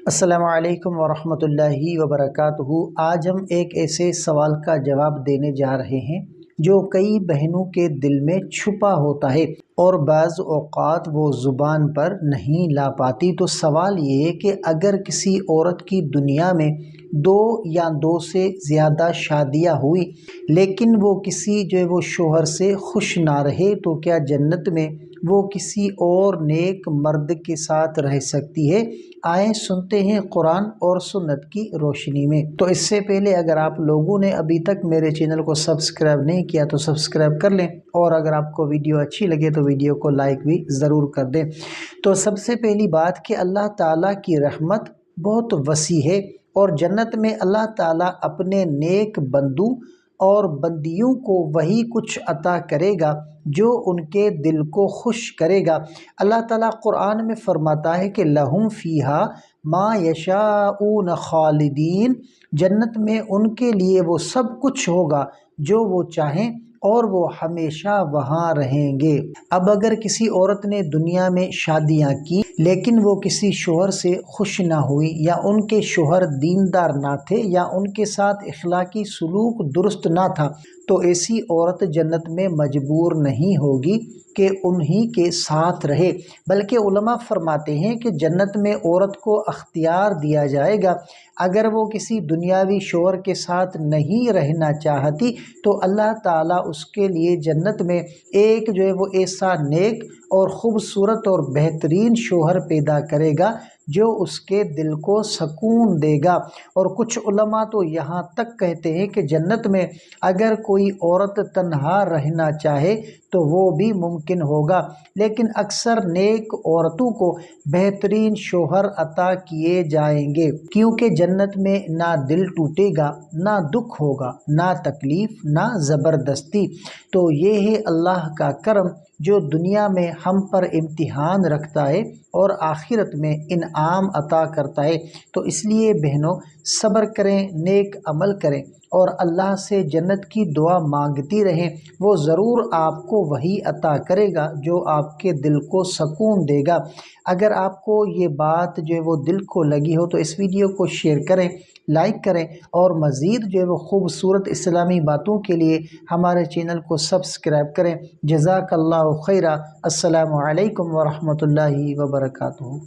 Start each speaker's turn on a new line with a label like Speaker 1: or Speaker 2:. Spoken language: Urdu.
Speaker 1: السلام علیکم ورحمۃ اللہ وبرکاتہ۔ آج ہم ایک ایسے سوال کا جواب دینے جا رہے ہیں جو کئی بہنوں کے دل میں چھپا ہوتا ہے اور بعض اوقات وہ زبان پر نہیں لا پاتی۔ تو سوال یہ ہے کہ اگر کسی عورت کی دنیا میں دو یا دو سے زیادہ شادیاں ہوئی لیکن وہ کسی وہ شوہر سے خوش نہ رہے تو کیا جنت میں وہ کسی اور نیک مرد کے ساتھ رہ سکتی ہے؟ آئیں سنتے ہیں قرآن اور سنت کی روشنی میں۔ تو اس سے پہلے اگر آپ لوگوں نے ابھی تک میرے چینل کو سبسکرائب نہیں کیا تو سبسکرائب کر لیں، اور اگر آپ کو ویڈیو اچھی لگے تو ویڈیو کو لائک بھی ضرور کر دیں۔ تو سب سے پہلی بات کہ اللہ تعالیٰ کی رحمت بہت وسیع ہے، اور جنت میں اللہ تعالیٰ اپنے نیک بندوں اور بندیوں کو وہی کچھ عطا کرے گا جو ان کے دل کو خوش کرے گا۔ اللہ تعالیٰ قرآن میں فرماتا ہے کہ لَهُمْ فِيهَا مَا يَشَاءُونَ خَالِدِينَ، جنت میں ان کے لیے وہ سب کچھ ہوگا جو وہ چاہیں اور وہ ہمیشہ وہاں رہیں گے۔ اب اگر کسی عورت نے دنیا میں شادیاں کی لیکن وہ کسی شوہر سے خوش نہ ہوئی، یا ان کے شوہر دیندار نہ تھے، یا ان کے ساتھ اخلاقی سلوک درست نہ تھا، تو ایسی عورت جنت میں مجبور نہیں ہوگی کہ انہی کے ساتھ رہے، بلکہ علماء فرماتے ہیں کہ جنت میں عورت کو اختیار دیا جائے گا۔ اگر وہ کسی دنیاوی شوہر کے ساتھ نہیں رہنا چاہتی تو اللہ تعالیٰ اس کے لیے جنت میں ایک وہ ایسا نیک اور خوبصورت اور بہترین شوہر پیدا کرے گا جو اس کے دل کو سکون دے گا۔ اور کچھ علماء تو یہاں تک کہتے ہیں کہ جنت میں اگر کوئی عورت تنہا رہنا چاہے تو وہ بھی ممکن ہوگا، لیکن اکثر نیک عورتوں کو بہترین شوہر عطا کیے جائیں گے، کیونکہ جنت میں نہ دل ٹوٹے گا، نہ دکھ ہوگا، نہ تکلیف، نہ زبردستی۔ تو یہ ہے اللہ کا کرم جو دنیا میں ہم پر امتحان رکھتا ہے اور آخرت میں انعام عطا کرتا ہے۔ تو اس لیے بہنوں، صبر کریں، نیک عمل کریں اور اللہ سے جنت کی دعا مانگتی رہیں، وہ ضرور آپ کو وہی عطا کرے گا جو آپ کے دل کو سکون دے گا۔ اگر آپ کو یہ بات وہ دل کو لگی ہو تو اس ویڈیو کو شیئر کریں، لائک کریں، اور مزید وہ خوبصورت اسلامی باتوں کے لیے ہمارے چینل کو سبسکرائب کریں۔ جزاک اللہ خیرہ۔ السلام علیکم ورحمۃ اللہ وبرکاتہ۔